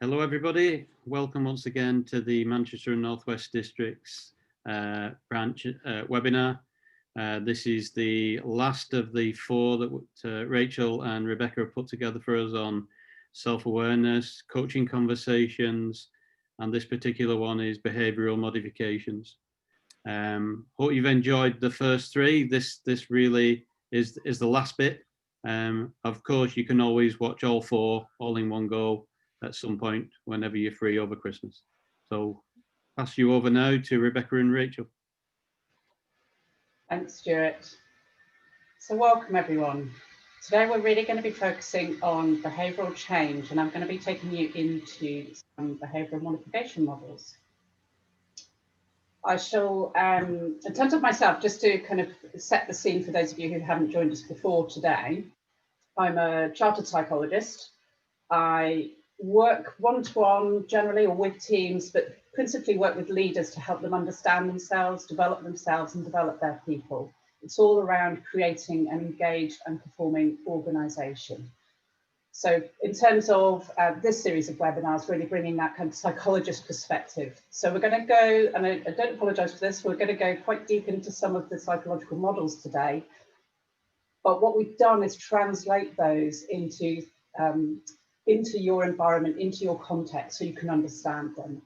Hello everybody, welcome once again to the Manchester and North West Districts branch webinar. This is the last of the four that Rachel and Rebecca have put together for us on self-awareness, coaching conversations, and this particular one is behavioural modifications. Hope you've enjoyed the first three. This really is the last bit. Of course, you can always watch all four all in one go at some point whenever you're free over Christmas. So pass you over now to Rebecca and Rachel. Thanks, Stuart. So welcome everyone. Today we're really going to be focusing on behavioural change, and I'm going to be taking you into some behavioural modification models. I shall, in terms of myself, just to kind of set the scene for those of you who haven't joined us before today, I'm a Chartered Psychologist. I work one-to-one generally or with teams, but principally work with leaders to help them understand themselves, develop themselves and develop their people. It's all around creating an engaged and performing organisation. So in terms of this series of webinars, really bringing that kind of psychologist perspective. So we're going to go, and I don't apologise for this, we're going to go quite deep into some of the psychological models today. But what we've done is translate those into your environment, into your context, so you can understand them.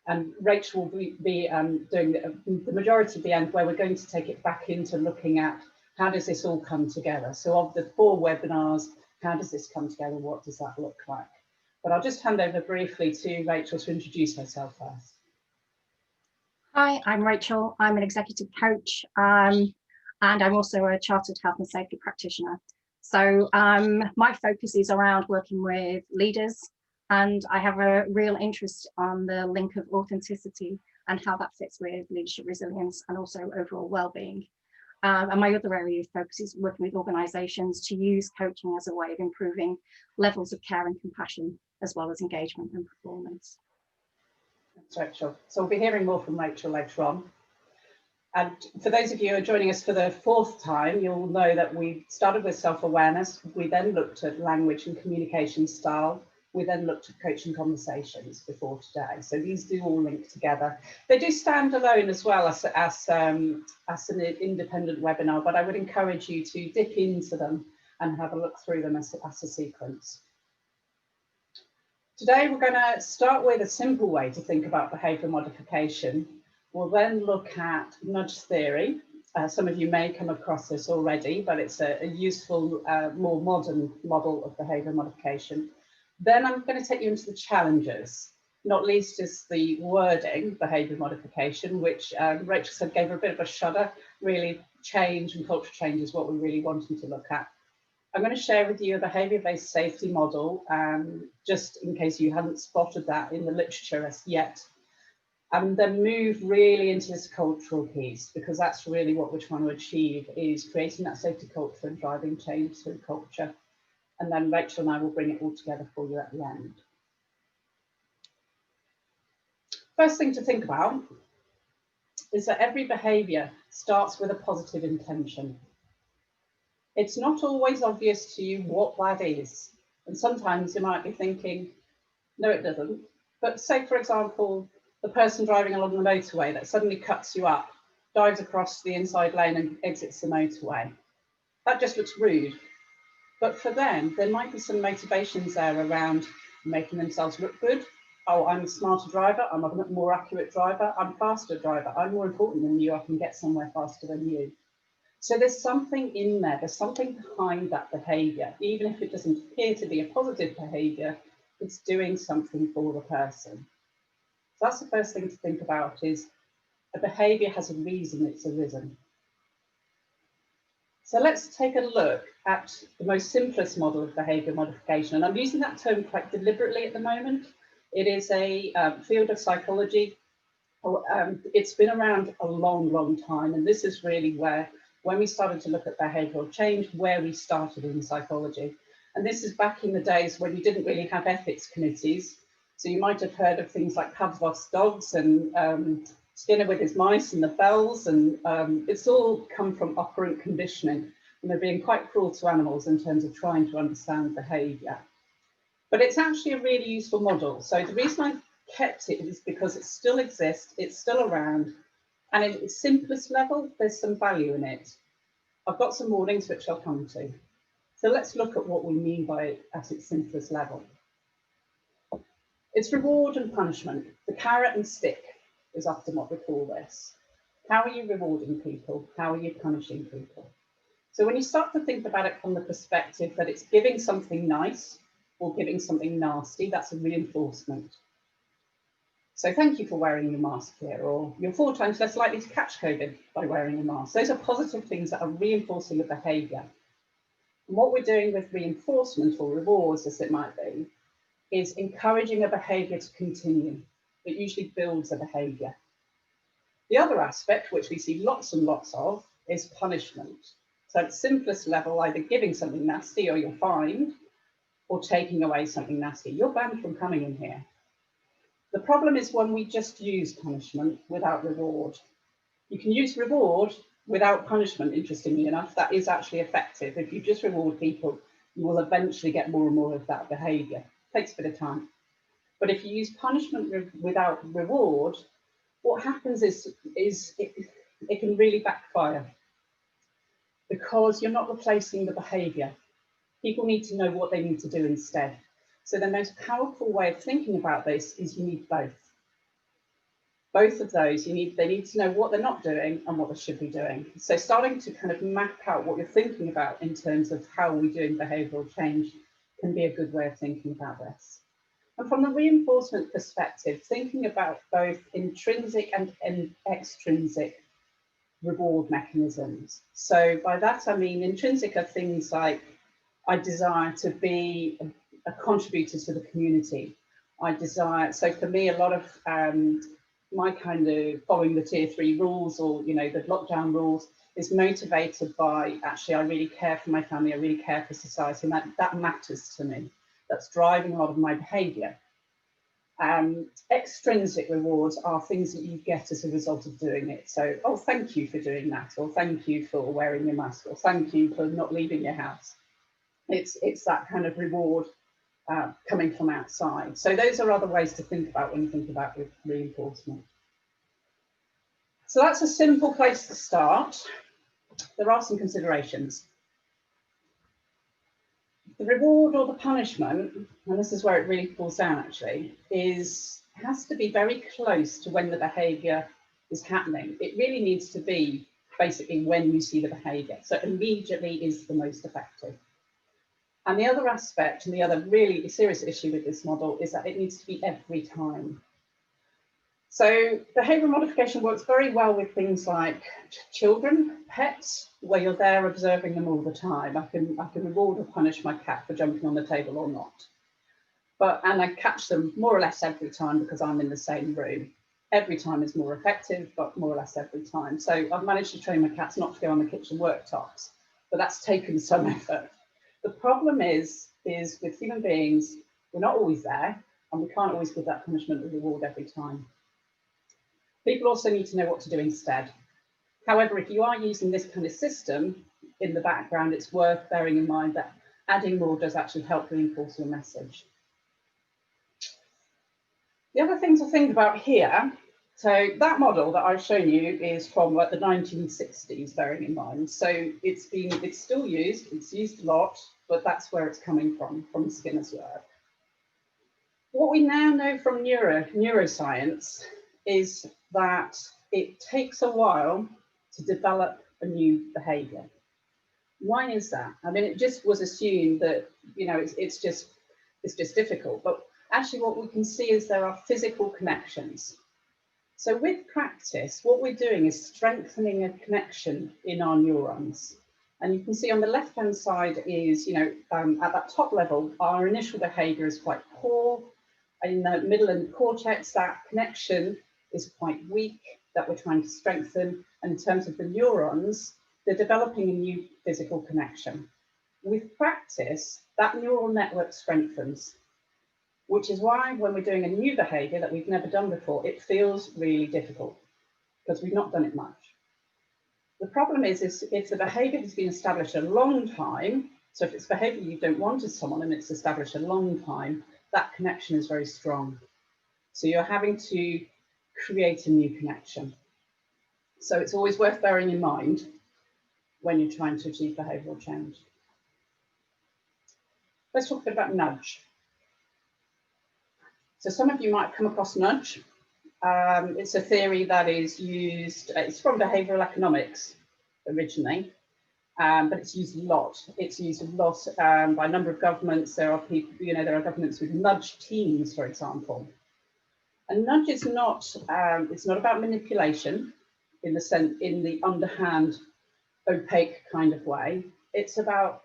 And Rachel will be doing the majority of the end, where we're going to take it back into looking at how does this all come together. So of the 4 webinars, how does this come together? What does that look like? But I'll just hand over briefly to Rachel to introduce herself first. Hi, I'm Rachel. I'm an executive coach, and I'm also a chartered health and safety practitioner. So my focus is around working with leaders, and I have a real interest on the link of authenticity and how that fits with leadership resilience and also overall well-being. And my other area of focus is working with organisations to use coaching as a way of improving levels of care and compassion, as well as engagement and performance. Thanks, Rachel. So we'll be hearing more from Rachel later on. And for those of you who are joining us for the 4th time, you'll know that we started with self-awareness. We then looked at language and communication style. We then looked at coaching conversations before today. So these do all link together. They do stand alone as well as an independent webinar, but I would encourage you to dip into them and have a look through them as a sequence. Today, we're going to start with a simple way to think about behaviour modification. We'll then look at nudge theory. Some of you may come across this already, but it's a useful, more modern model of behaviour modification. Then I'm going to take you into the challenges, not least is the wording, behaviour modification, which Rachel said gave her a bit of a shudder. Really, change and cultural change is what we're really wanting to look at. I'm going to share with you a behaviour-based safety model, just in case you hadn't spotted that in the literature as yet. And then move really into this cultural piece, because that's really what we're trying to achieve, is creating that safety culture and driving change through culture. And then Rachel and I will bring it all together for you at the end. First thing to think about is that every behaviour starts with a positive intention. It's not always obvious to you what that is. And sometimes you might be thinking, no, it doesn't. But say, for example, the person driving along the motorway that suddenly cuts you up, dives across the inside lane and exits the motorway. That just looks rude. But for them, there might be some motivations there around making themselves look good. Oh, I'm a smarter driver, I'm a more accurate driver, I'm a faster driver, I'm more important than you, I can get somewhere faster than you. So there's something in there, there's something behind that behaviour. Even if it doesn't appear to be a positive behaviour, it's doing something for the person. So that's the first thing to think about, is a behaviour has a reason it's arisen. So let's take a look at the most simplest model of behaviour modification. And I'm using that term quite deliberately at the moment. It is a field of psychology. It's been around a long, long time. And this is really where, when we started to look at behavioural change, where we started in psychology. And this is back in the days when you didn't really have ethics committees. So you might have heard of things like Pavlov's dogs and Skinner with his mice and the bells, and it's all come from operant conditioning, and they're being quite cruel to animals in terms of trying to understand behaviour. But it's actually a really useful model. So the reason I kept it is because it still exists, it's still around, and at its simplest level, there's some value in it. I've got some warnings which I'll come to. So let's look at what we mean by it at its simplest level. It's reward and punishment. The carrot and stick is often what we call this. How are you rewarding people? How are you punishing people? So when you start to think about it from the perspective that it's giving something nice or giving something nasty, that's a reinforcement. So thank you for wearing your mask here, or you're 4 times less likely to catch COVID by wearing a mask. Those are positive things that are reinforcing the behaviour. And what we're doing with reinforcement or rewards, as it might be, is encouraging a behaviour to continue. It usually builds a behaviour. The other aspect, which we see lots and lots of, is punishment. So at simplest level, either giving something nasty or you're fined, or taking away something nasty. You're banned from coming in here. The problem is when we just use punishment without reward. You can use reward without punishment, interestingly enough. That is actually effective. If you just reward people, you will eventually get more and more of that behaviour. It takes a bit of time. But if you use punishment without reward, what happens is it can really backfire, because you're not replacing the behaviour. People need to know what they need to do instead. So the most powerful way of thinking about this is you need both. Both of those, they need to know what they're not doing and what they should be doing. So starting to kind of map out what you're thinking about in terms of how we're doing behavioural change can be a good way of thinking about this. And from the reinforcement perspective, thinking about both intrinsic and extrinsic reward mechanisms. So by that, I mean intrinsic are things like, I desire to be a contributor to the community. So for me, a lot of my kind of following the tier 3 rules, or the lockdown rules, is motivated by, actually, I really care for my family, I really care for society, and that matters to me. That's driving a lot of my behaviour. Extrinsic rewards are things that you get as a result of doing it. So, oh, thank you for doing that, or thank you for wearing your mask, or thank you for not leaving your house. It's that kind of reward coming from outside. So those are other ways to think about when you think about reinforcement. So that's a simple place to start. There are some considerations. The reward or the punishment, and this is where it really falls down actually, has to be very close to when the behaviour is happening. It really needs to be basically when you see the behaviour. So immediately is the most effective. And the other aspect, and the other really serious issue with this model, is that it needs to be every time. So behavioural modification works very well with things like children, pets, where you're there observing them all the time. I can reward or punish my cat for jumping on the table or not. And I catch them more or less every time because I'm in the same room. Every time is more effective, but more or less every time. So I've managed to train my cats not to go on the kitchen worktops, but that's taken some effort. The problem is with human beings, we're not always there, and we can't always give that punishment or reward every time. People also need to know what to do instead. However, if you are using this kind of system in the background, it's worth bearing in mind that adding more does actually help reinforce your message. The other thing to think about here, so that model that I've shown you is from like the 1960s, bearing in mind. So it's still used, it's used a lot, but that's where it's coming from Skinner's work. What we now know from neuroscience is that it takes a while to develop a new behaviour. Why is that? I mean, it just was assumed that, it's just difficult, but actually what we can see is there are physical connections. So with practice, what we're doing is strengthening a connection in our neurons. And you can see on the left-hand side is, at that top level, our initial behaviour is quite poor. In the middle and cortex, that connection is quite weak, that we're trying to strengthen. And in terms of the neurons, they're developing a new physical connection. With practice, that neural network strengthens, which is why when we're doing a new behaviour that we've never done before, it feels really difficult because we've not done it much. The problem is if the behaviour has been established a long time, So if it's behaviour you don't want as someone and it's established a long time, that connection is very strong. So you're having to create a new connection. So it's always worth bearing in mind when you're trying to achieve behavioural change. Let's talk a bit about nudge. So some of you might come across nudge. It's a theory that is used, it's from behavioural economics originally, but it's used a lot. It's used a lot by a number of governments. There are people, there are governments with nudge teams, for example. And nudge is not, it's not about manipulation in the underhand, opaque kind of way. It's about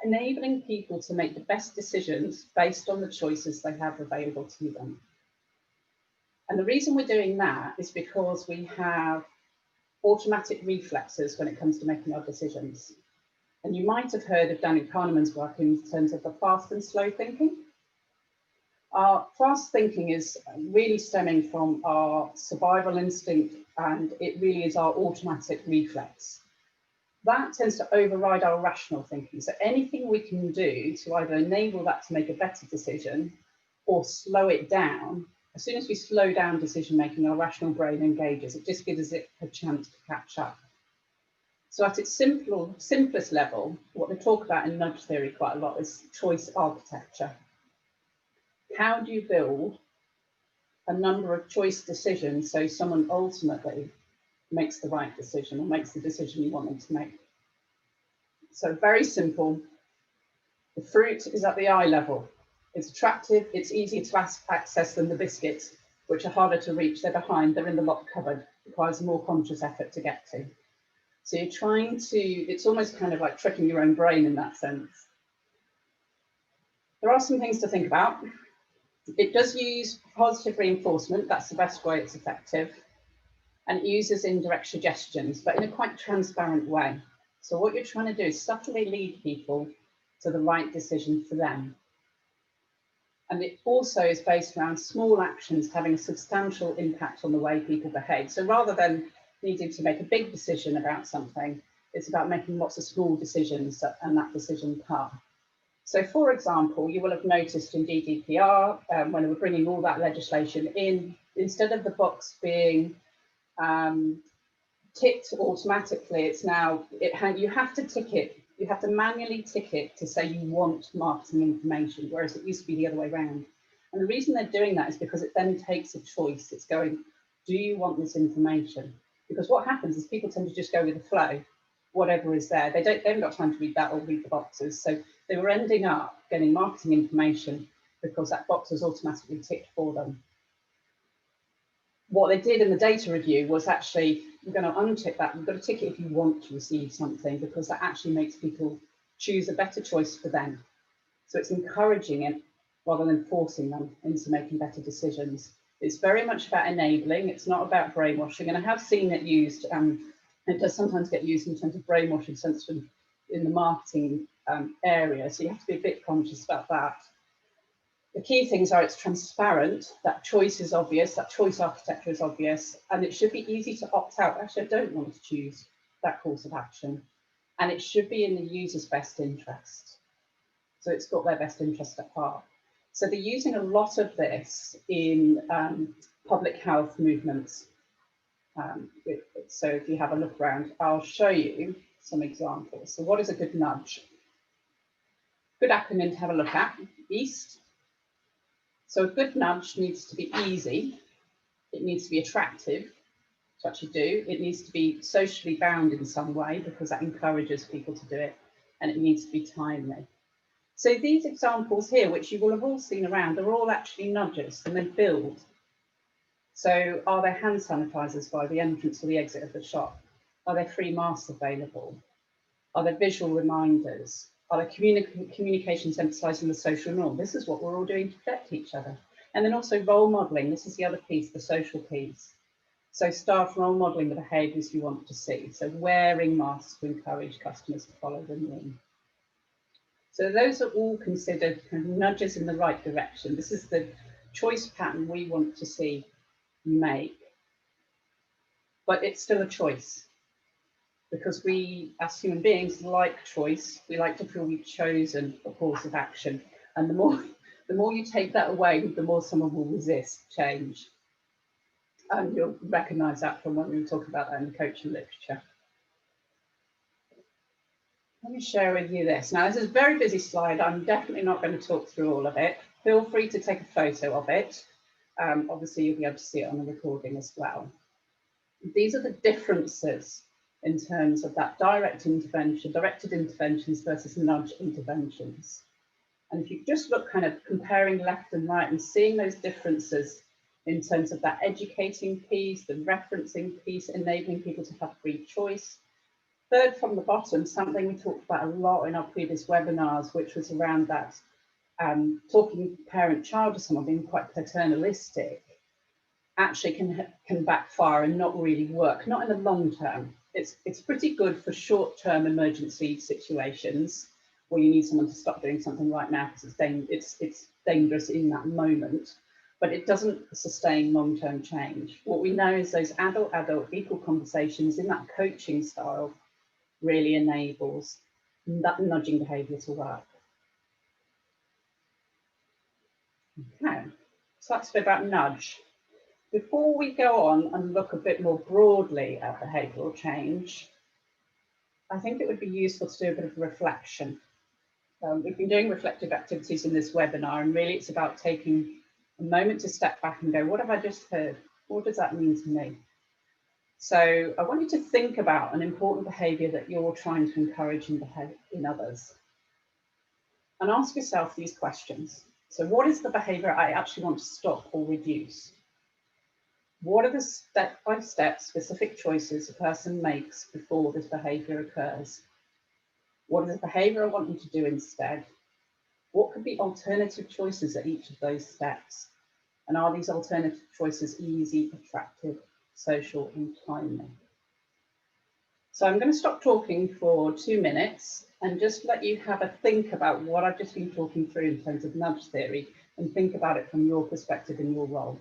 enabling people to make the best decisions based on the choices they have available to them. And the reason we're doing that is because we have automatic reflexes when it comes to making our decisions. And you might have heard of Daniel Kahneman's work in terms of the fast and slow thinking. Our fast thinking is really stemming from our survival instinct, and it really is our automatic reflex. That tends to override our rational thinking. So anything we can do to either enable that to make a better decision or slow it down, as soon as we slow down decision making, our rational brain engages. It just gives it a chance to catch up. So at its simplest level, what they talk about in nudge theory quite a lot is choice architecture. How do you build a number of choice decisions so someone ultimately makes the right decision or makes the decision you want them to make? So very simple. The fruit is at the eye level. It's attractive, it's easier to access than the biscuits, which are harder to reach. They're behind, they're in the locked cupboard. It requires more conscious effort to get to. So you're trying to, it's almost kind of like tricking your own brain in that sense. There are some things to think about. It does use positive reinforcement. That's the best way it's effective. And it uses indirect suggestions, but in a quite transparent way. So what you're trying to do is subtly lead people to the right decision for them. And it also is based around small actions having a substantial impact on the way people behave. So rather than needing to make a big decision about something, it's about making lots of small decisions and that decision path. So for example, you will have noticed in GDPR, when we're bringing all that legislation in, instead of the box being ticked automatically, it's now, you have to tick it. You have to manually tick it to say you want marketing information, whereas it used to be the other way around. And the reason they're doing that is because it then takes a choice. It's going, do you want this information? Because what happens is people tend to just go with the flow, whatever is there. They haven't got time to read that or read the boxes. So they were ending up getting marketing information because that box was automatically ticked for them. What they did in the data review was actually, we're going to untick that. We've got to tick it if you want to receive something, because that actually makes people choose a better choice for them. So it's encouraging it rather than forcing them into making better decisions. It's very much about enabling. It's not about brainwashing. And I have seen it used, it does sometimes get used in terms of brainwashing sense in the marketing area. So you have to be a bit conscious about that. The key things are it's transparent, that choice is obvious, that choice architecture is obvious, and it should be easy to opt out. Actually, I don't want to choose that course of action. And it should be in the user's best interest. So it's got their best interest at heart. So they're using a lot of this in public health movements. So if you have a look around, I'll show you some examples. So what is a good nudge? Good acronym to have a look at, EAST. So a good nudge needs to be easy. It needs to be attractive to actually do. It needs to be socially bound in some way because that encourages people to do it. And it needs to be timely. So these examples here, which you will have all seen around, are all actually nudges and they build. So are there hand sanitizers by the entrance or the exit of the shop? Are there free masks available? Are there visual reminders? Are there communications emphasizing the social norm? This is what we're all doing to protect each other. And then also role modeling. This is the other piece, the social piece. So staff role modeling the behaviors you want to see. So wearing masks to encourage customers to follow them in. So those are all considered kind of nudges in the right direction. This is the choice pattern we want to see you make. But it's still a choice. because we, as human beings, like choice. We like to feel we've chosen a course of action. And the more you take that away, the more someone will resist change. And you'll recognise that from when we talk about that in the coaching literature. Let me share with you this. Now, this is a very busy slide. I'm definitely not going to talk through all of it. Feel free to take a photo of it. Obviously, you'll be able to see it on the recording as well. These are the differences in terms of that direct intervention, directed interventions versus nudge interventions. And if you just look kind of comparing left and right and seeing those differences in terms of that educating piece, the referencing piece, enabling people to have free choice. Third from the bottom, something we talked about a lot in our previous webinars, which was around that talking parent-child to someone being quite paternalistic, actually can backfire and not really work, not in the long term. It's pretty good for short-term emergency situations where you need someone to stop doing something right now because it's dangerous in that moment, but it doesn't sustain long-term change. What we know is those adult equal conversations in that coaching style really enables that nudging behaviour to work. Okay, so that's a bit about nudge. Before we go on and look a bit more broadly at behavioural change, I think it would be useful to do a bit of reflection. We've been doing reflective activities in this webinar, and really it's about taking a moment to step back and go, what have I just heard? What does that mean to me? So I want you to think about an important behaviour that you're trying to encourage in others. And ask yourself these questions. So what is the behaviour I actually want to stop or reduce? What are the step-by-step specific choices a person makes before this behaviour occurs? What is the behaviour I want them to do instead? What could be alternative choices at each of those steps? And are these alternative choices easy, attractive, social, and timely? So I'm going to stop talking for 2 minutes and just let you have a think about what I've just been talking through in terms of nudge theory, and think about it from your perspective in your role.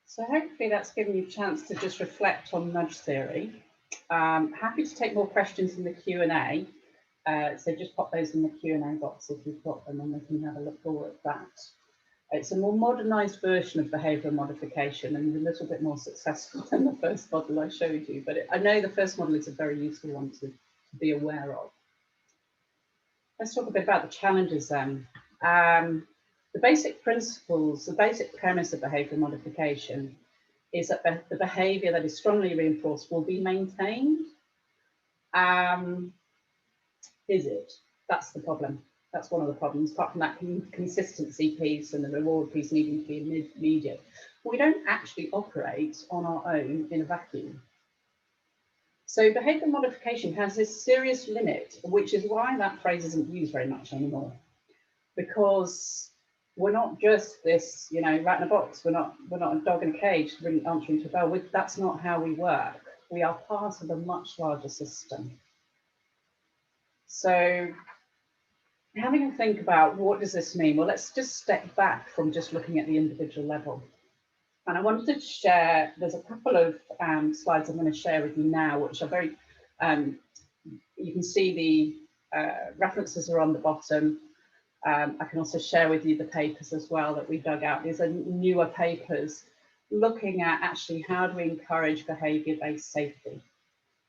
So hopefully that's given you a chance to just reflect on nudge theory. Happy to take more questions in the Q&A. So just pop those in the Q&A box if you've got them, and we can have a look more at that. It's a more modernised version of behavioural modification and a little bit more successful than the first model I showed you, but I know the first model is a very useful one to be aware of. Let's talk a bit about the challenges then. The basic principles, the basic premise of behavioural modification is that the behaviour that is strongly reinforced will be maintained. Is it? That's the problem. That's one of the problems, apart from that consistency piece and the reward piece needing to be immediate. We don't actually operate on our own in a vacuum. So behavioural modification has this serious limit, which is why that phrase isn't used very much anymore. Because we're not just this, rat in a box. We're not a dog in a cage answering to a bell. That's not how we work. we are part of a much larger system. So having a think about what does this mean? Well, let's just step back from just looking at the individual level. And I wanted to share, there's a couple of slides I'm going to share with you now, which are very, you can see the references are on the bottom. I can also share with you the papers as well that we dug out. These are newer papers looking at actually how do we encourage behaviour-based safety?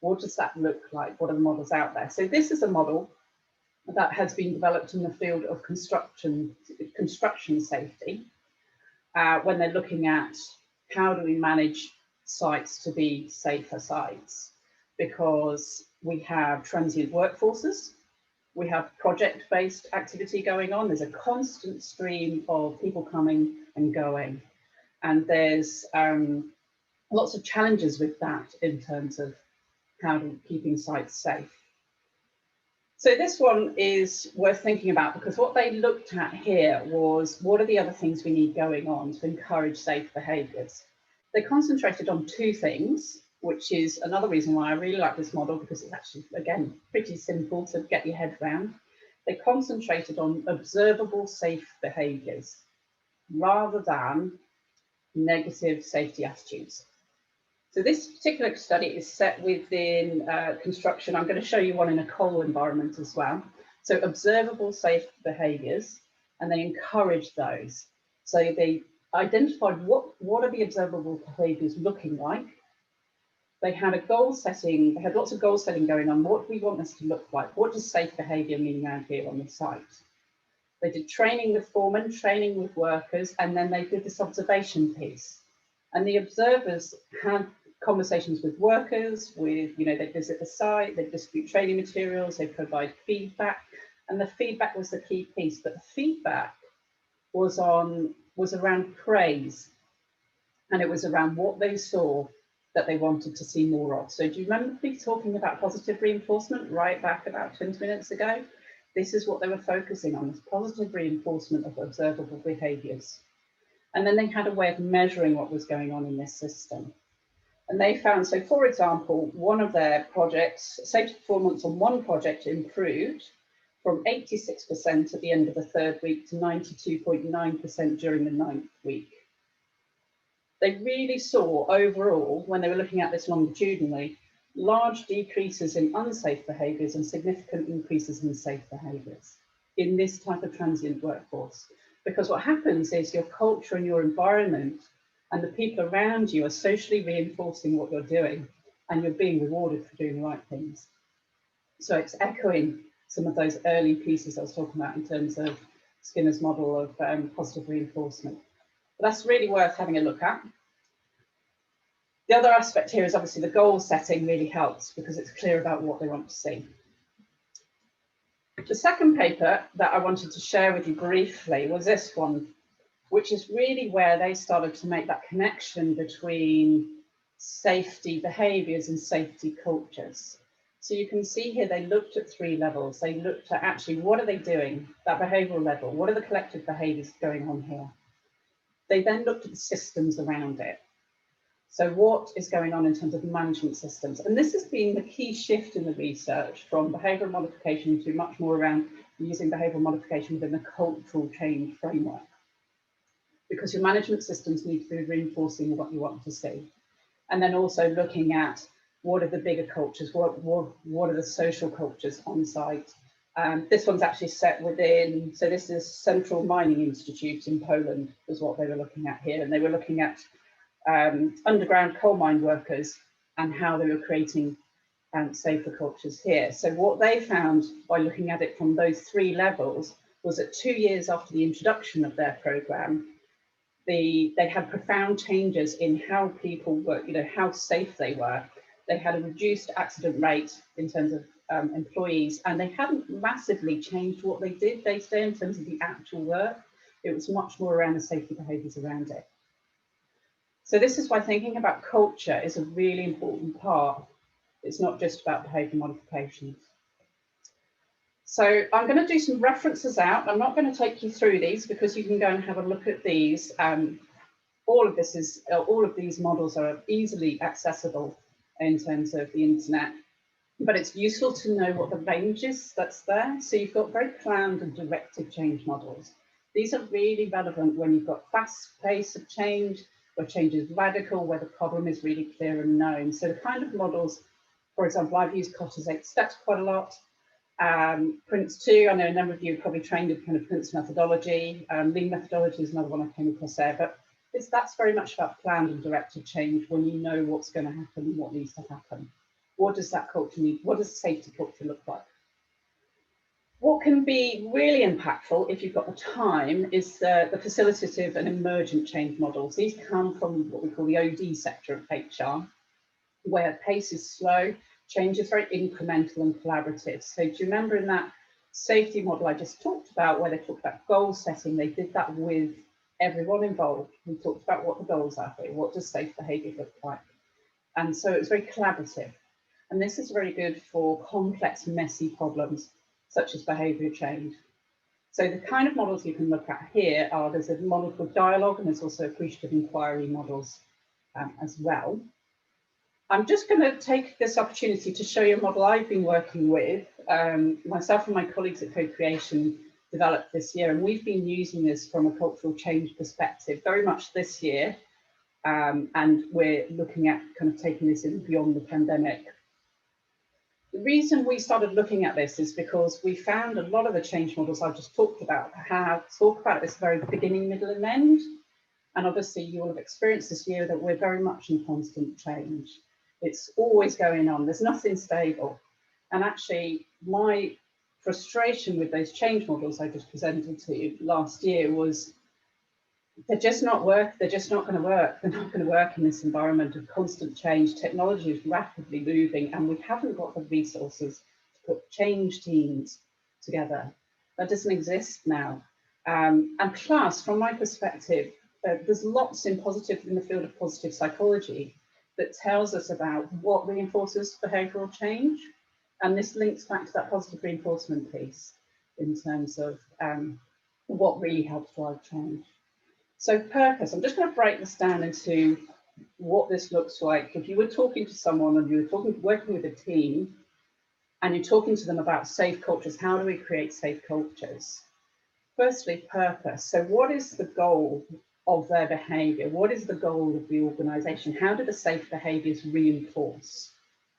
What does that look like? What are the models out there? So this is a model that has been developed in the field of construction safety, when they're looking at how do we manage sites to be safer sites, because we have transient workforces, we have project-based activity going on, there's a constant stream of people coming and going, and there's lots of challenges with that in terms of how to keeping sites safe. So this one is worth thinking about, because what they looked at here was what are the other things we need going on to encourage safe behaviours. They concentrated on two things, which is another reason why I really like this model, because it's actually, again, pretty simple to get your head around. They concentrated on observable safe behaviours rather than negative safety attitudes. So this particular study is set within construction. I'm going to show you one in a coal environment as well. So observable safe behaviours, and they encourage those. So they identified what are the observable behaviours looking like. They had a goal setting, they had lots of goal setting going on. What do we want this to look like? What does safe behaviour mean around here on the site? They did training with foremen, training with workers, and then they did this observation piece. And the observers had conversations with workers, with, they visit the site, they distribute training materials, they provide feedback, and the feedback was the key piece. But the feedback was around praise, and it was around what they saw that they wanted to see more of. So do you remember me talking about positive reinforcement right back about 20 minutes ago? This is what they were focusing on, this positive reinforcement of observable behaviours. And then they had a way of measuring what was going on in this system. And they found, so for example, one of their projects, safety performance on one project improved from 86% at the end of the third week to 92.9% during the 9th week. They really saw overall, when they were looking at this longitudinally, large decreases in unsafe behaviours and significant increases in safe behaviours in this type of transient workforce. Because what happens is your culture and your environment and the people around you are socially reinforcing what you're doing, and you're being rewarded for doing the right things. So it's echoing some of those early pieces I was talking about in terms of Skinner's model of positive reinforcement. But that's really worth having a look at. The other aspect here is obviously the goal setting really helps because it's clear about what they want to see. The second paper that I wanted to share with you briefly was this one, which is really where they started to make that connection between safety behaviours and safety cultures. So you can see here they looked at 3 levels. They looked at actually what are they doing, that behavioural level, what are the collective behaviours going on here? They then looked at the systems around it. So what is going on in terms of management systems? And this has been the key shift in the research from behavioural modification to much more around using behavioural modification within a cultural change framework. Because your management systems need to be reinforcing what you want to see. And then also looking at what are the bigger cultures, what are the social cultures on site. This one's actually set within, so this is Central Mining Institute in Poland was what they were looking at here. And they were looking at underground coal mine workers and how they were creating safer cultures here. So what they found by looking at it from those 3 levels was that 2 years after the introduction of their programme, they had profound changes in how people were, how safe they were. They had a reduced accident rate in terms of employees, and they hadn't massively changed what they did day to day in terms of the actual work. It was much more around the safety behaviours around it. So this is why thinking about culture is a really important part. It's not just about behaviour modifications. So I'm going to do some references out. I'm not going to take you through these because you can go and have a look at these. All of these models are easily accessible in terms of the internet. But it's useful to know what the range is that's there. So you've got very planned and directed change models. These are really relevant when you've got fast pace of change, where change is radical, where the problem is really clear and known. So the kind of models, for example, I've used Kotter's 8 steps quite a lot. Prince 2, I know a number of you are probably trained in kind of Prince methodology. Lean methodology is another one I came across there, but that's very much about planned and directed change when you know what's going to happen and what needs to happen. What does that culture need? What does safety culture look like? What can be really impactful if you've got the time is the facilitative and emergent change models. These come from what we call the OD sector of HR, where pace is slow, change is very incremental and collaborative. So do you remember in that safety model I just talked about, where they talked about goal setting, they did that with everyone involved. We talked about what the goals are here, what does safe behaviour look like? And so it's very collaborative. And this is very good for complex, messy problems, such as behaviour change. So the kind of models you can look at here are, there's a model called dialogue, and there's also appreciative inquiry models as well. I'm just going to take this opportunity to show you a model I've been working with. Myself and my colleagues at Co-Creation developed this year, and we've been using this from a cultural change perspective very much this year. And we're looking at kind of taking this in beyond the pandemic. The reason we started looking at this is because we found a lot of the change models I just talked about talk about this very beginning, middle and end. And obviously you will have experienced this year that we're very much in constant change. It's always going on, there's nothing stable. And actually my frustration with those change models I just presented to you last year was they're just not going to work. They're not going to work in this environment of constant change. Technology is rapidly moving and we haven't got the resources to put change teams together. That doesn't exist now. And plus, from my perspective, there's lots in the field of positive psychology that tells us about what reinforces behavioural change. And this links back to that positive reinforcement piece in terms of what really helps drive change. So purpose, I'm just going to break this down into what this looks like. If you were talking to someone and you were working with a team and you're talking to them about safe cultures, how do we create safe cultures? Firstly, purpose. So what is the goal of their behaviour? What is the goal of the organisation? How do the safe behaviours reinforce?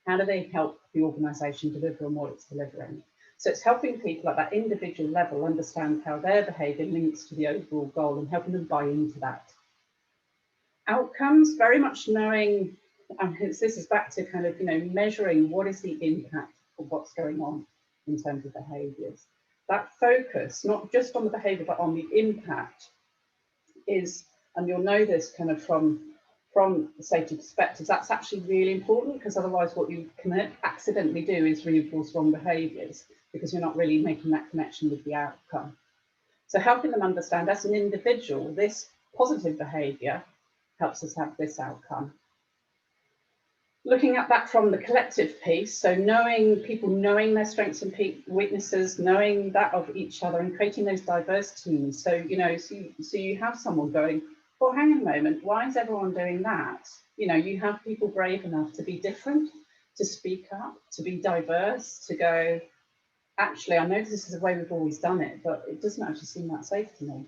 How do they help the organisation deliver on what it's delivering? So it's helping people at that individual level understand how their behaviour links to the overall goal and helping them buy into that. Outcomes, very much knowing, and this is back to kind of, measuring what is the impact of what's going on in terms of behaviours. That focus, not just on the behaviour, but on the impact is, and you'll know this kind of from the safety perspective, that's actually really important, because otherwise what you can accidentally do is reinforce wrong behaviours, because you're not really making that connection with the outcome. So helping them understand as an individual, this positive behaviour helps us have this outcome. Looking at that from the collective piece, so people knowing their strengths and weaknesses, knowing that of each other and creating those diverse teams. So, so you have someone going, well, hang on a moment, why is everyone doing that? You have people brave enough to be different, to speak up, to be diverse, to go, actually, I know this is the way we've always done it, but it doesn't actually seem that safe to me.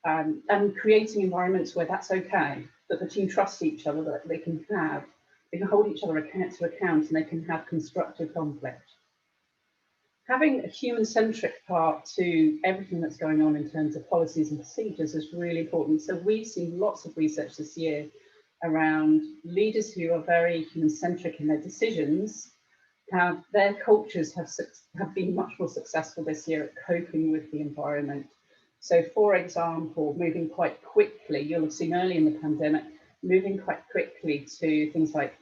And creating environments where that's okay, that the team trusts each other, that they can hold each other to account, and they can have constructive conflict. Having a human-centric part to everything that's going on in terms of policies and procedures is really important. So we've seen lots of research this year around leaders who are very human-centric in their decisions, how their cultures have been much more successful this year at coping with the environment. So for example, moving quite quickly, you'll have seen early in the pandemic, moving quite quickly to things like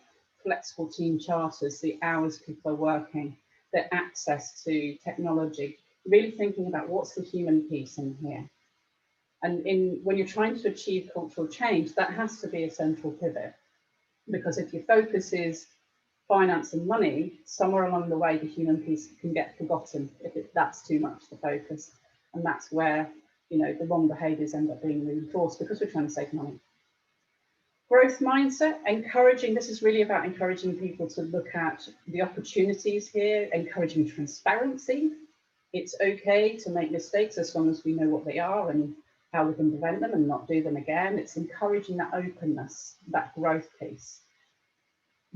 flexible team charters, the hours people are working, their access to technology, really thinking about what's the human piece in here. And when you're trying to achieve cultural change, that has to be a central pivot, because if your focus is finance and money, somewhere along the way the human piece can get forgotten if that's too much the focus, and that's where the wrong behaviours end up being reinforced because we're trying to save money. Growth mindset, encouraging, this is really about encouraging people to look at the opportunities here, encouraging transparency. It's okay to make mistakes as long as we know what they are and how we can prevent them and not do them again. It's encouraging that openness, that growth piece,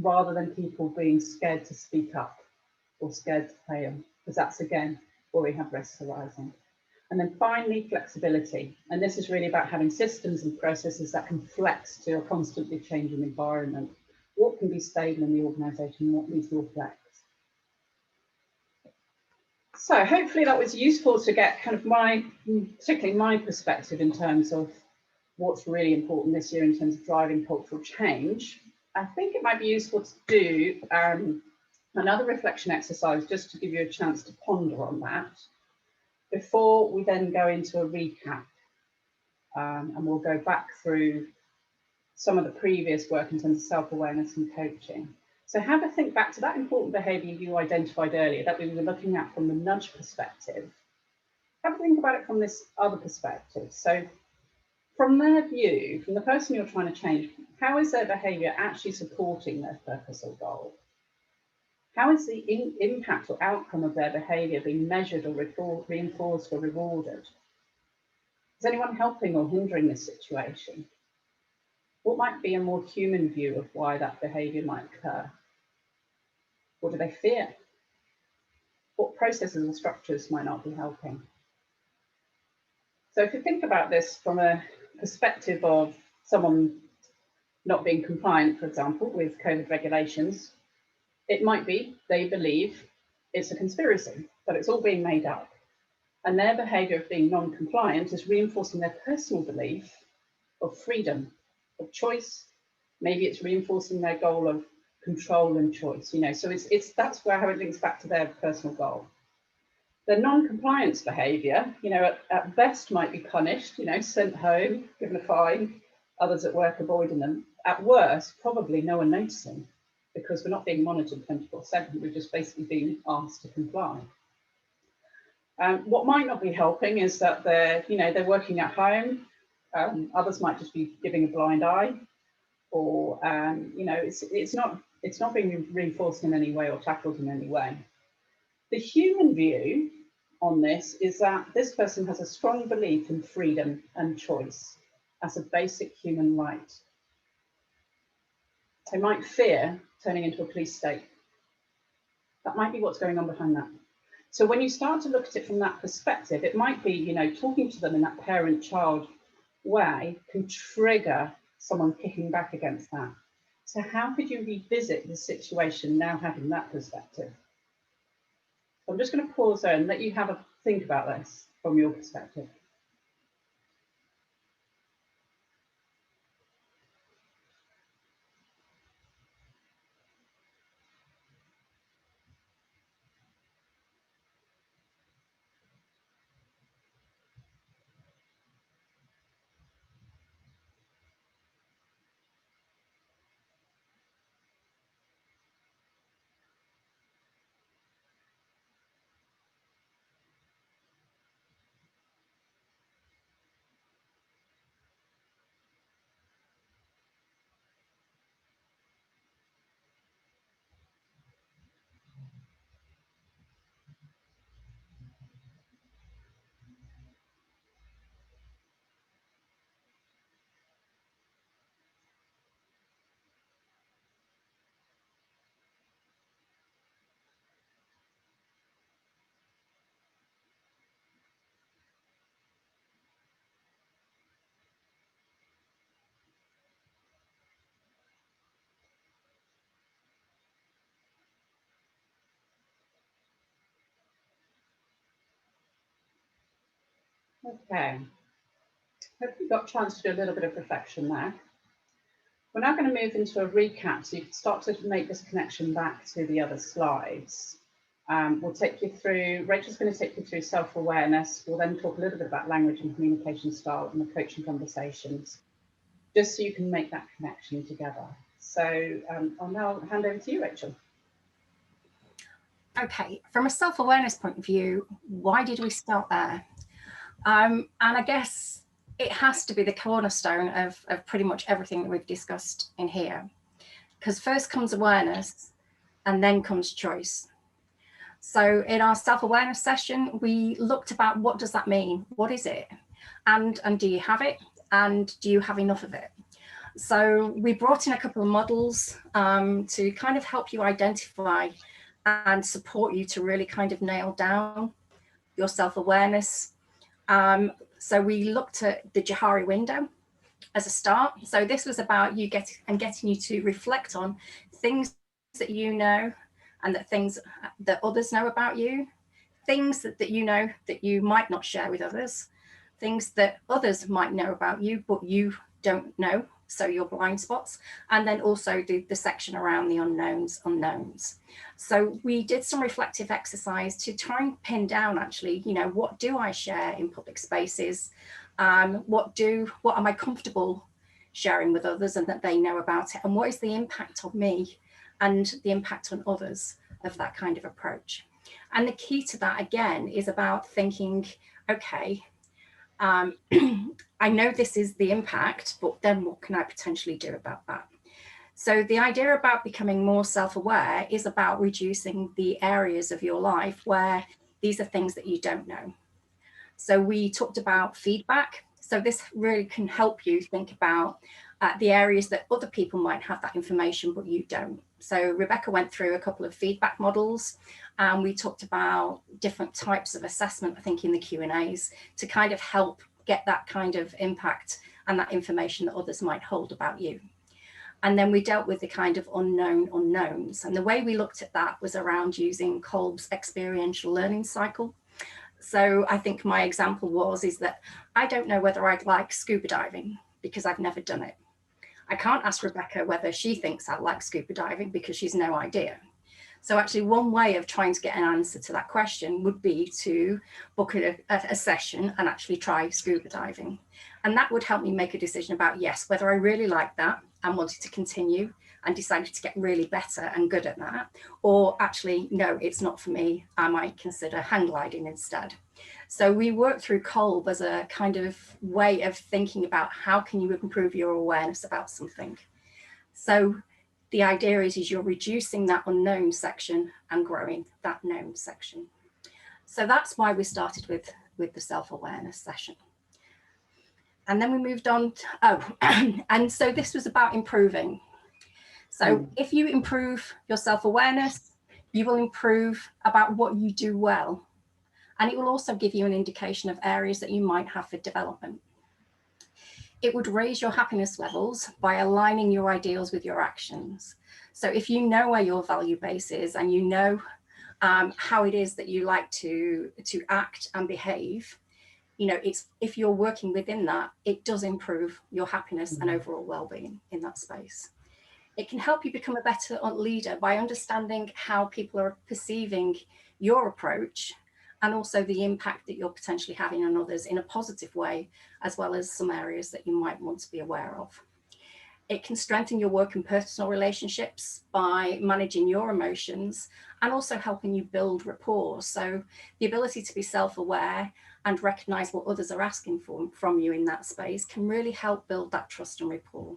rather than people being scared to speak up or scared to fail, because that's again where we have risks arising. And then finally, flexibility. And this is really about having systems and processes that can flex to a constantly changing environment. What can be stable in the organisation, what needs more flex? So hopefully that was useful to get kind of particularly my perspective in terms of what's really important this year in terms of driving cultural change. I think it might be useful to do another reflection exercise just to give you a chance to ponder on that before we then go into a recap. And we'll go back through some of the previous work in terms of self-awareness and coaching. So have a think back to that important behaviour you identified earlier that we were looking at from the nudge perspective. Have a think about it from this other perspective. So from their view, from the person you're trying to change, how is their behaviour actually supporting their purpose or goal? How is the impact or outcome of their behaviour being measured or reinforced or rewarded? Is anyone helping or hindering this situation? What might be a more human view of why that behaviour might occur? What do they fear? What processes or structures might not be helping? So if you think about this from a perspective of someone not being compliant, for example, with COVID regulations, it might be they believe it's a conspiracy, but it's all being made up. And their behaviour of being non-compliant is reinforcing their personal belief of freedom, of choice. Maybe it's reinforcing their goal of control and choice, you know, so that's how it links back to their personal goal. Their non-compliance behaviour, you know, at best might be punished, you know, sent home, given a fine, others at work avoiding them. At worst, probably no one noticing, because we're not being monitored 24/7, we're just basically being asked to comply. What might not be helping is that they're working at home. Others might just be giving a blind eye, or you know, it's not being reinforced in any way or tackled in any way. The human view on this is that this person has a strong belief in freedom and choice as a basic human right. They might fear turning into a police state. That might be what's going on behind that. So when you start to look at it from that perspective, it might be, you know, talking to them in that parent-child way can trigger someone kicking back against that. So how could you revisit the situation now having that perspective? So I'm just going to pause there and let you have a think about this from your perspective. Okay, hope you got a chance to do a little bit of reflection there. We're now going to move into a recap so you can start to make this connection back to the other slides. We'll take you through, Rachel's going to take you through self-awareness. We'll then talk a little bit about language and communication style and the coaching conversations, just so you can make that connection together. So I'll now hand over to you, Rachel. Okay, from a self-awareness point of view, why did we start there? And I guess it has to be the cornerstone of pretty much everything that we've discussed in here, because first comes awareness and then comes choice. So in our self-awareness session, we looked about what does that mean? What is it? And do you have it? And do you have enough of it? So we brought in a couple of models to kind of help you identify and support you to really kind of nail down your self-awareness. So we looked at the Johari window as a start. So this was about you getting you to reflect on things that you know and that things that others know about you, things that you know that you might not share with others, things that others might know about you, but you don't know, so your blind spots, and then also the section around the unknowns. So we did some reflective exercise to try and pin down actually, you know, what do I share in public spaces? What am I comfortable sharing with others and that they know about it? And what is the impact on me and the impact on others of that kind of approach? And the key to that, again, is about thinking, okay, I know this is the impact, but then what can I potentially do about that? So the idea about becoming more self-aware is about reducing the areas of your life where these are things that you don't know. So we talked about feedback. So this really can help you think about the areas that other people might have that information, but you don't. So Rebecca went through a couple of feedback models, and we talked about different types of assessment, I think, in the Q&As to kind of help get that kind of impact and that information that others might hold about you. And then we dealt with the kind of unknown unknowns. And the way we looked at that was around using Kolb's experiential learning cycle. So I think my example is that I don't know whether I'd like scuba diving because I've never done it. I can't ask Rebecca whether she thinks I like scuba diving because she's no idea. So actually one way of trying to get an answer to that question would be to book a session and actually try scuba diving. And that would help me make a decision about, yes, whether I really like that and wanted to continue and decided to get really better and good at that, or actually, no, it's not for me. I might consider hang gliding instead. So we worked through Kolb as a kind of way of thinking about how can you improve your awareness about something. So the idea is you're reducing that unknown section and growing that known section. So that's why we started with the self-awareness session. And then we moved on to, and so this was about improving. So if you improve your self-awareness, you will improve about what you do well. And it will also give you an indication of areas that you might have for development. It would raise your happiness levels by aligning your ideals with your actions. So if you know where your value base is and you know how it is that you like to act and behave, you know, if you're working within that, it does improve your happiness and overall well-being in that space. It can help you become a better leader by understanding how people are perceiving your approach and also the impact that you're potentially having on others in a positive way, as well as some areas that you might want to be aware of. It can strengthen your work and personal relationships by managing your emotions and also helping you build rapport. So the ability to be self-aware and recognize what others are asking from you in that space can really help build that trust and rapport.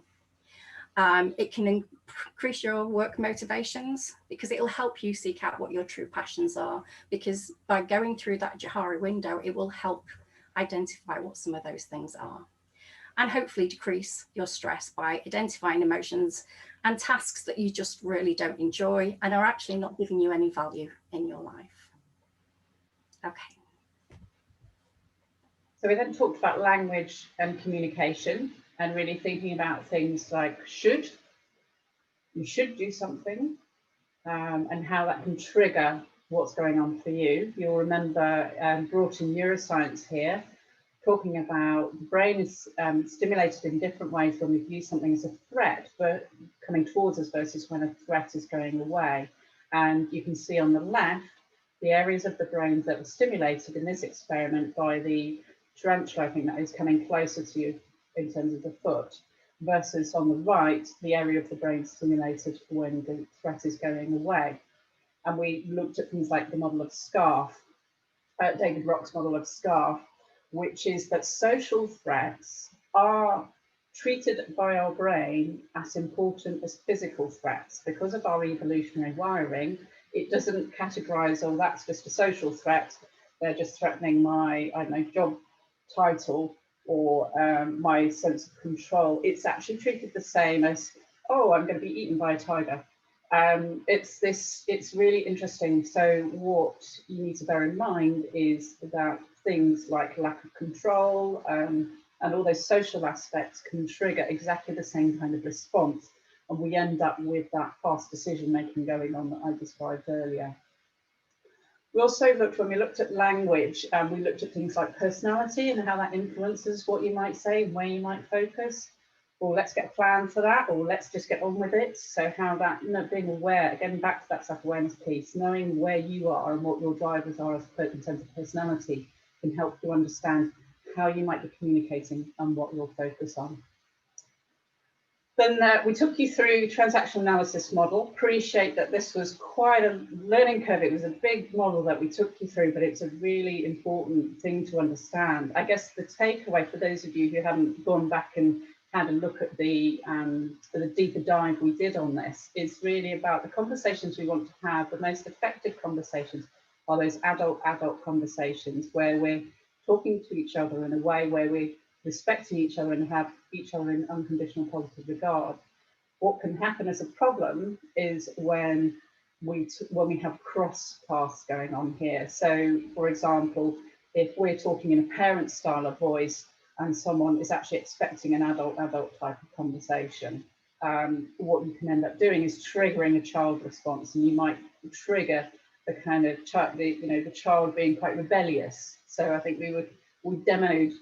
It can increase your work motivations because it'll help you seek out what your true passions are, because by going through that Johari window, it will help identify what some of those things are, and hopefully decrease your stress by identifying emotions and tasks that you just really don't enjoy and are actually not giving you any value in your life. Okay. So we then talked about language and communication and really thinking about things like you should do something, and how that can trigger what's going on for you. You'll remember brought in neuroscience here, talking about the brain is stimulated in different ways when we view something as a threat, but coming towards us versus when a threat is going away. And you can see on the left, the areas of the brain that were stimulated in this experiment by the tarantula, I think that is coming closer to you in terms of the foot, versus on the right, the area of the brain stimulated when the threat is going away. And we looked at things like the model of scarf, David Rock's model of scarf, which is that social threats are treated by our brain as important as physical threats. Because of our evolutionary wiring, it doesn't categorize, oh, that's just a social threat. They're just threatening my, I don't know, job title or my sense of control. It's actually treated the same as, oh, I'm going to be eaten by a tiger. It's really interesting. So what you need to bear in mind is that things like lack of control and all those social aspects can trigger exactly the same kind of response. And we end up with that fast decision making going on that I described earlier. We also looked, when we looked at language, we looked at things like personality and how that influences what you might say and where you might focus. Or let's get a plan for that, or let's just get on with it. So how that, being aware, getting back to that self-awareness piece, knowing where you are and what your drivers are in terms of personality can help you understand how you might be communicating and what you'll focus on. Then we took you through transactional analysis model. Appreciate that this was quite a learning curve. It was a big model that we took you through, but it's a really important thing to understand. I guess the takeaway for those of you who haven't gone back and had a look at the deeper dive we did on this is really about the conversations we want to have. The most effective conversations are those adult conversations where we're talking to each other in a way where we're respecting each other and have each other in unconditional positive regard. What can happen as a problem is when we have cross paths going on here. So, for example, if we're talking in a parent style of voice and someone is actually expecting an adult type of conversation, what you can end up doing is triggering a child response, and you might trigger the kind of the child being quite rebellious. So I think we demoed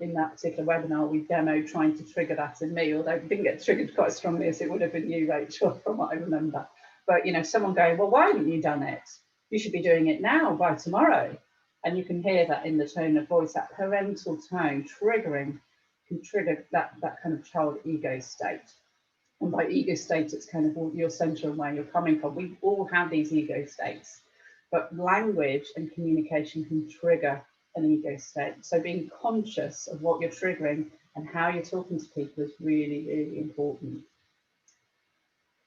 in that particular webinar, we demoed trying to trigger that in me, although it didn't get triggered quite strongly as it would have been you, Rachel, from what I remember. But someone going, well, why haven't you done it? You should be doing it now, by tomorrow. And you can hear that in the tone of voice, that parental tone can trigger that kind of child ego state. And by ego state, it's kind of your center and where you're coming from. We all have these ego states, but language and communication can trigger an ego state. So being conscious of what you're triggering and how you're talking to people is really, really important.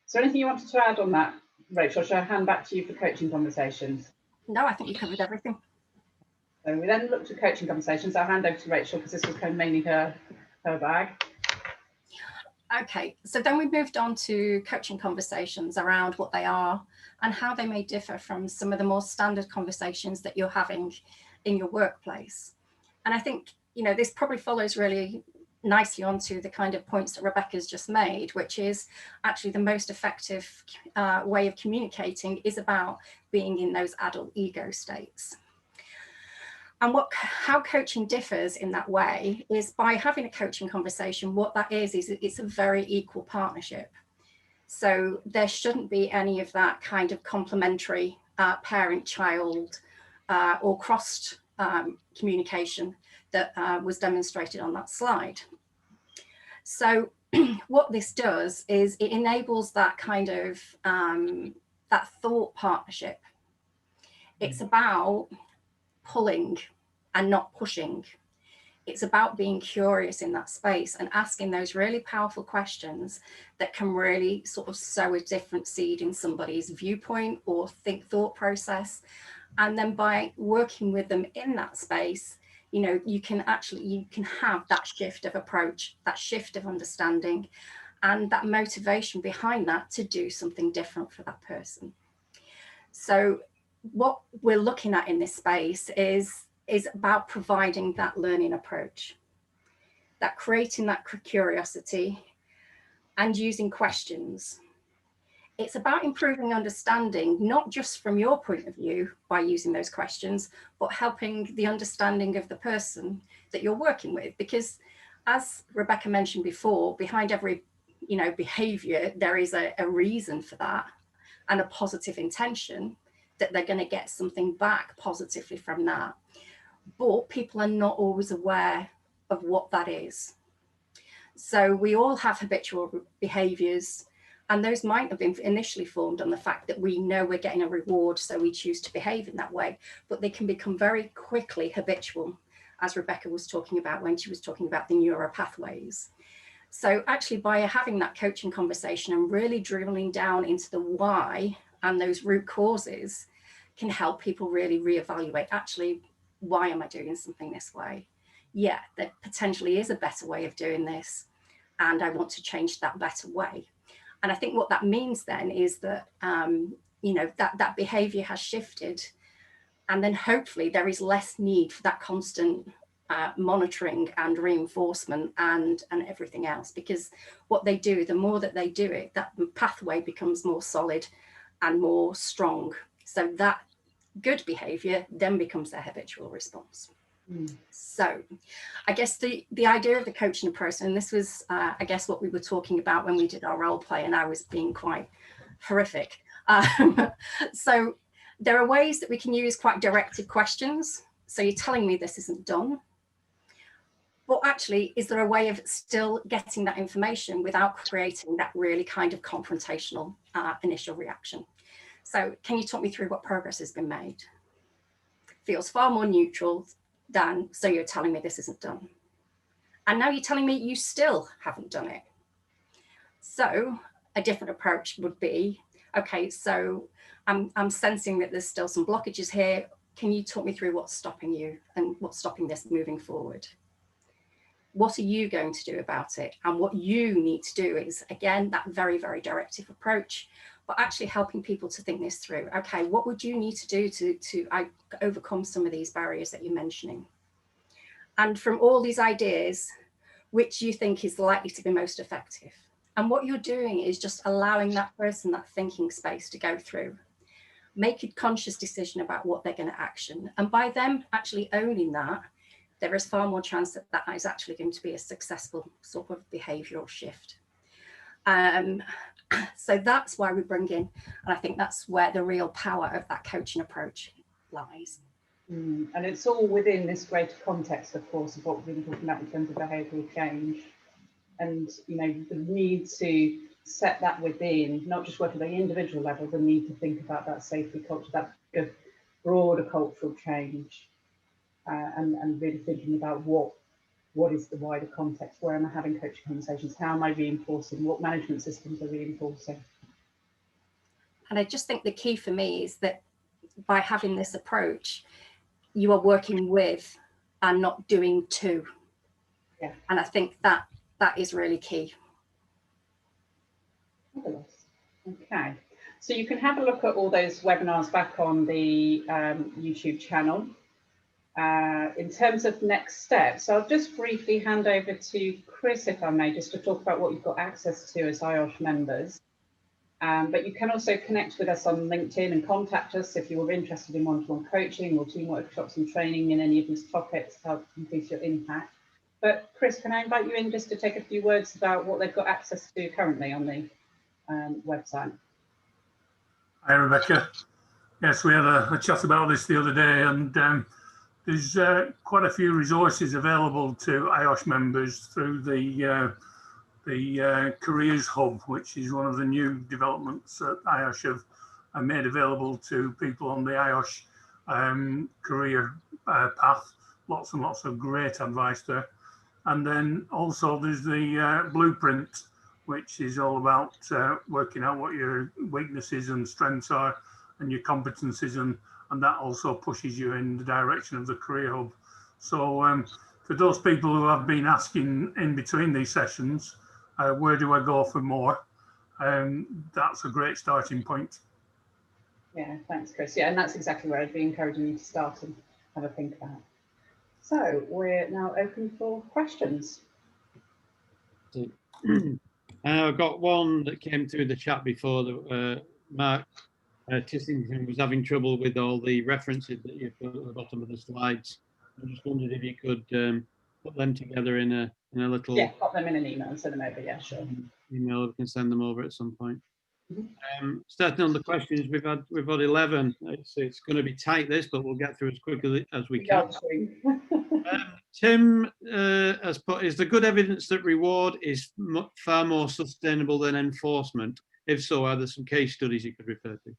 Is there anything you wanted to add on that, Rachel? Shall I hand back to you for coaching conversations? No, I think you covered everything. So we then looked at coaching conversations. I'll hand over to Rachel because this was kind of mainly her bag. Okay, so then we moved on to coaching conversations around what they are and how they may differ from some of the more standard conversations that you're having in your workplace. And I think, this probably follows really nicely onto the kind of points that Rebecca's just made, which is actually the most effective way of communicating is about being in those adult ego states. And how coaching differs in that way is by having a coaching conversation, what that is it's a very equal partnership. So there shouldn't be any of that kind of complementary parent-child or crossed communication that was demonstrated on that slide. So what this does is it enables that kind of that thought partnership. It's about pulling and not pushing. It's about being curious in that space and asking those really powerful questions that can really sort of sow a different seed in somebody's viewpoint or thought process. And then by working with them in that space, you can have that shift of approach, that shift of understanding, and that motivation behind that to do something different for that person. So what we're looking at in this space is about providing that learning approach, that creating that curiosity and using questions. It's about improving understanding, not just from your point of view by using those questions, but helping the understanding of the person that you're working with. Because as Rebecca mentioned before, behind every behavior, there is a reason for that and a positive intention that they're going to get something back positively from that. But people are not always aware of what that is. So we all have habitual behaviors, and those might have been initially formed on the fact that we know we're getting a reward, so we choose to behave in that way, but they can become very quickly habitual. as Rebecca was talking about when she was talking about the neural pathways. So actually by having that coaching conversation and really drilling down into the why and those root causes can help people really reevaluate, actually, why am I doing something this way? Yeah, there potentially is a better way of doing this, and I want to change that better way. And I think what that means then is that, you know, that behavior has shifted, and then hopefully there is less need for that constant monitoring and reinforcement and everything else, because what they do, the more that they do it, that pathway becomes more solid and more strong. So that good behavior then becomes their habitual response. So I guess the idea of the coaching approach, and this was I guess what we were talking about when we did our role play, and I was being quite horrific. So there are ways that we can use quite directed questions. So you're telling me this isn't done, but actually, is there a way of still getting that information without creating that really kind of confrontational initial reaction? So can you talk me through what progress has been made? Feels far more neutral than, so you're telling me this isn't done. And now you're telling me you still haven't done it. So a different approach would be, okay, so I'm sensing that there's still some blockages here. Can you talk me through what's stopping you and what's stopping this moving forward? What are you going to do about it? And what you need to do is, again, that very, very directive approach, but actually helping people to think this through. Okay, what would you need to do to overcome some of these barriers that you're mentioning? And from all these ideas, which you think is likely to be most effective? And what you're doing is just allowing that person that thinking space to go through, make a conscious decision about what they're going to action. And by them actually owning that, there is far more chance that that is actually going to be a successful sort of behavioural shift. So that's why we bring in, and I think that's where the real power of that coaching approach lies. And it's all within this greater context, of course, of what we've been talking about in terms of behavioural change. And, you know, the need to set that within, not just work at the individual level, the need to think about that safety culture, that broader cultural change. And really thinking about what is the wider context, where am I having coaching conversations, how am I reinforcing, what management systems are reinforcing. And I just think the key for me is that by having this approach, you are working with and not doing to. Yeah. And I think that is really key. Fabulous. Okay, so you can have a look at all those webinars back on the YouTube channel. In terms of next steps, I'll just briefly hand over to Chris, if I may, just to talk about what you've got access to as IOSH members. But you can also connect with us on LinkedIn and contact us if you're interested in one-to-one coaching or team workshops and training in any of these topics to help increase your impact. But Chris, can I invite you in just to take a few words about what they've got access to currently on the website? Hi, Rebecca. Yes, we had a chat about this the other day, and there's quite a few resources available to IOSH members through the Careers Hub, which is one of the new developments that IOSH have made available to people on the IOSH career path. Lots and lots of great advice there. And then also there's the blueprint, which is all about working out what your weaknesses and strengths are and your competencies, and that also pushes you in the direction of the Career Hub. So for those people who have been asking in between these sessions, where do I go for more? That's a great starting point. Yeah, thanks, Chris. Yeah, and that's exactly where I'd be encouraging you to start and have a think about. So we're now open for questions. I've got one that came through the chat before that Mark Tissington was having trouble with all the references that you've got at the bottom of the slides. I just wondered if you could put them together in a little. Yeah, pop them in an email and send them over. Yeah, sure. Email, we can send them over at some point. Starting on the questions, we've had 11. It's going to be tight this, but we'll get through as quickly as we can. Tim has put, is there good evidence that reward is far more sustainable than enforcement? If so, are there some case studies you could refer to?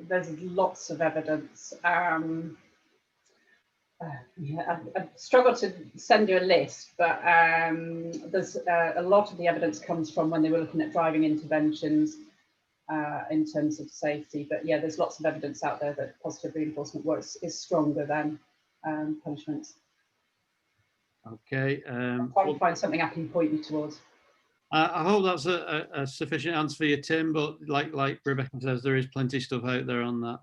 There's lots of evidence. Yeah, I've struggled to send you a list, but there's a lot of the evidence comes from when they were looking at driving interventions in terms of safety. But yeah, there's lots of evidence out there that positive reinforcement works is stronger than punishments. Okay. I'll try and find something I can point you towards. I hope that's a sufficient answer for you, Tim. But like Rebecca says, there is plenty of stuff out there on that.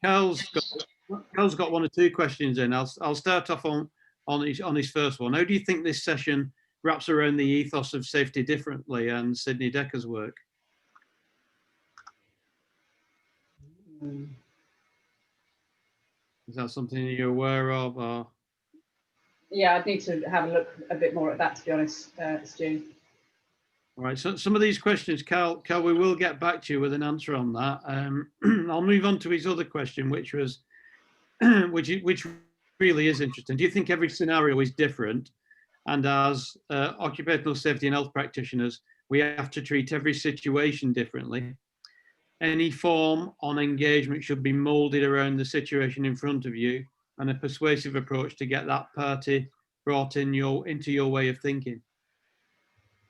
Carl's got one or two questions in. I'll start off on his first one. How do you think this session wraps around the ethos of safety differently and Sidney Decker's work? Is that something you're aware of? Or? Yeah, I'd need to have a look a bit more at that, to be honest, Stu. All right, so some of these questions, Carl, we will get back to you with an answer on that. I'll move on to his other question, which was, which really is interesting. Do you think every scenario is different? And as occupational safety and health practitioners, we have to treat every situation differently. Any form on engagement should be molded around the situation in front of you, and a persuasive approach to get that party brought in into your way of thinking.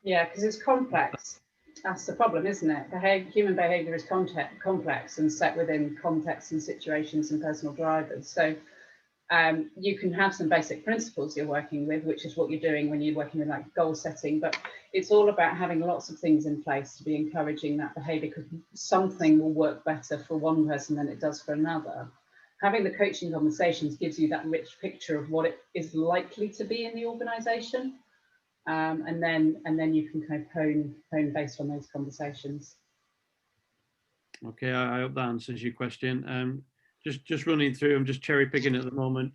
Yeah, because it's complex. That's the problem, isn't it? Human behaviour is complex and set within contexts and situations and personal drivers. So you can have some basic principles you're working with, which is what you're doing when you're working with like goal setting, but it's all about having lots of things in place to be encouraging that behaviour, because something will work better for one person than it does for another. Having the coaching conversations gives you that rich picture of what it is likely to be in the organisation. And then you can kind of hone based on those conversations. Okay, I hope that answers your question. Just running through, I'm just cherry picking at the moment.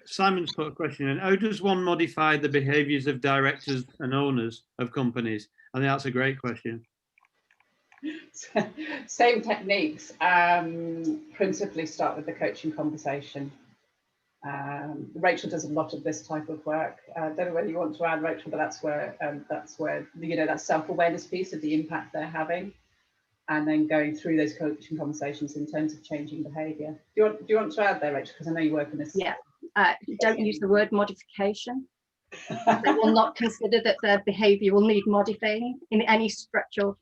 Simon's put a question in. How does one modify the behaviours of directors and owners of companies? I think that's a great question. Same techniques. Principally start with the coaching conversation. Rachel does a lot of this type of work. I don't know whether you want to add, Rachel, but that's where you know, that self-awareness piece of the impact they're having, and then going through those coaching conversations in terms of changing behaviour. Do you want to add there, Rachel? Because I know you work in this. Yeah. Don't use the word modification. They will not consider that their behaviour will need modifying in any structural.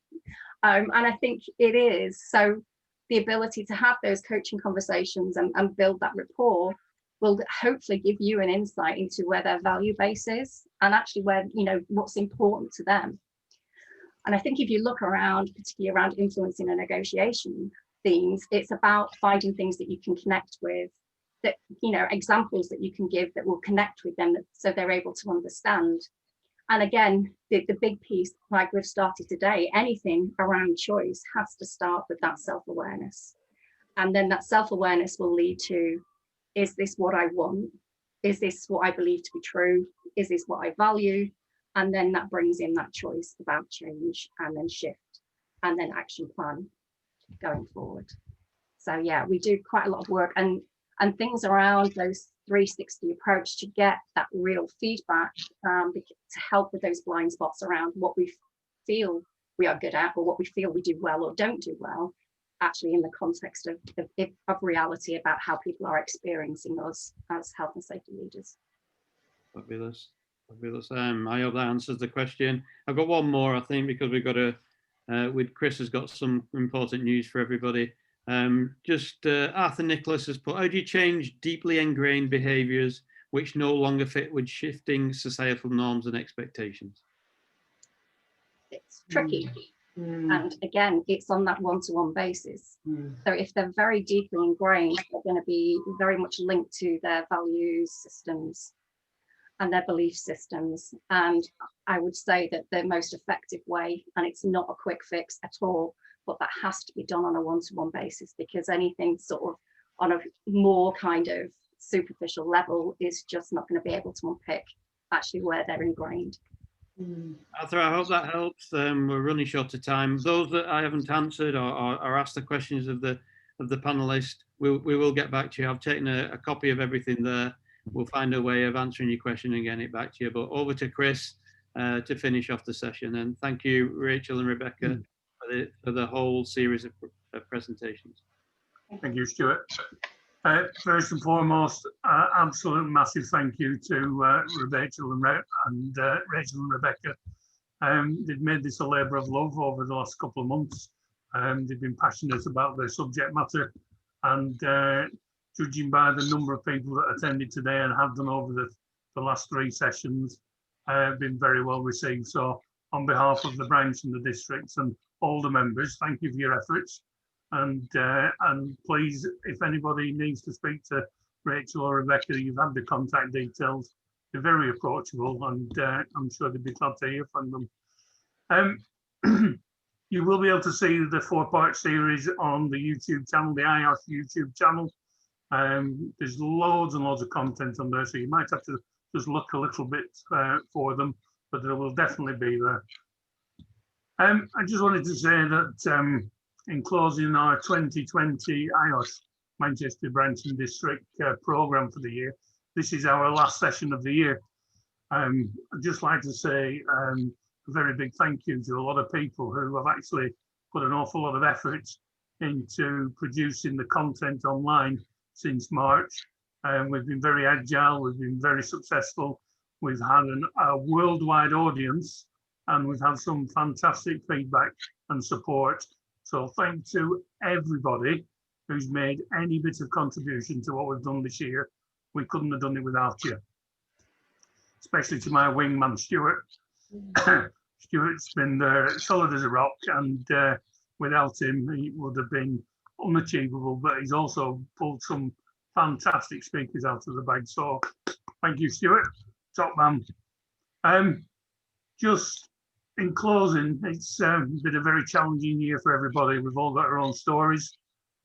And I think it is. So the ability to have those coaching conversations and build that rapport will hopefully give you an insight into where their value base is and actually where, you know, what's important to them. And I think if you look around, particularly around influencing and negotiation themes, it's about finding things that you can connect with, that, you know, examples that you can give that will connect with them so they're able to understand. And again, the big piece, like we've started today, anything around choice has to start with that self-awareness. And then that self-awareness will lead to, is this what I want? Is this what I believe to be true? Is this what I value? And then that brings in that choice about change and then shift and then action plan going forward. So yeah, we do quite a lot of work and things around those 360 approach to get that real feedback to help with those blind spots around what we feel we are good at or what we feel we do well or don't do well, actually in the context of reality about how people are experiencing us as health and safety leaders. Fabulous. I hope that answers the question. I've got one more, I think, because we've got with Chris has got some important news for everybody. Arthur Nicholas has put, how do you change deeply ingrained behaviours which no longer fit with shifting societal norms and expectations? It's tricky. And again, it's on that one-to-one basis. So if they're very deeply ingrained, they're going to be very much linked to their values systems and their belief systems. And I would say that the most effective way, and it's not a quick fix at all, but that has to be done on a one-to-one basis, because anything sort of on a more kind of superficial level is just not going to be able to unpick actually where they're ingrained. Arthur, I hope that helps. We're running short of time. Those that I haven't answered or asked the questions of the panelists, we will get back to you. I've taken a copy of everything there. We'll find a way of answering your question and getting it back to you. But over to Chris to finish off the session. And thank you, Rachel and Rebecca, for the whole series of presentations. Thank you, Stuart. First and foremost, absolute massive thank you to Rachel and Rebecca. They've made this a labour of love over the last couple of months. They've been passionate about their subject matter, and judging by the number of people that attended today and have done over the last 3 sessions, been very well received. So on behalf of the branch and the districts and all the members, thank you for your efforts. And please, if anybody needs to speak to Rachel or Rebecca, you've had the contact details. They're very approachable, and I'm sure they'd be glad to hear from them. You will be able to see the 4-part series on the YouTube channel, the IOSH YouTube channel. There's loads and loads of content on there, so you might have to just look a little bit for them, but they will definitely be there. I just wanted to say that in closing our 2020 IOSH Manchester Branch and District programme for the year, this is our last session of the year. I'd just like to say a very big thank you to a lot of people who have actually put an awful lot of effort into producing the content online since March. We've been very agile, we've been very successful. We've had a worldwide audience, and we've had some fantastic feedback and support. So thank to everybody who's made any bit of contribution to what we've done this year. We couldn't have done it without you. Especially to my wingman, Stuart. Stuart's been there solid as a rock, and without him, it would have been unachievable, but he's also pulled some fantastic speakers out of the bag. So thank you, Stuart, top man. Just in closing, it's been a very challenging year for everybody. We've all got our own stories,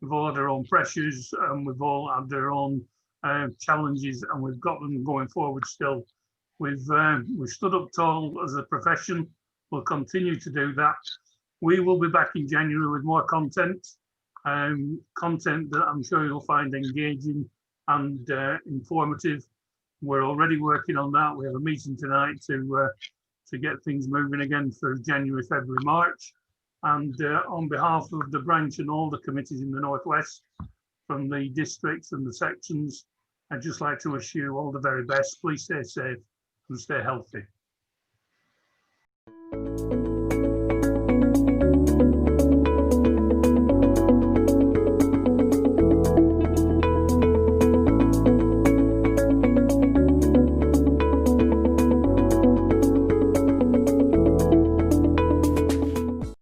we've all had our own pressures, and we've all had their own challenges, and we've got them going forward still. We've stood up tall as a profession. We'll continue to do that. We will be back in January with more content, content that I'm sure you'll find engaging and informative. We're already working on that. We have a meeting tonight to get things moving again for January, February, March. And on behalf of the branch and all the committees in the Northwest, from the districts and the sections, I'd just like to wish you all the very best. Please stay safe and stay healthy.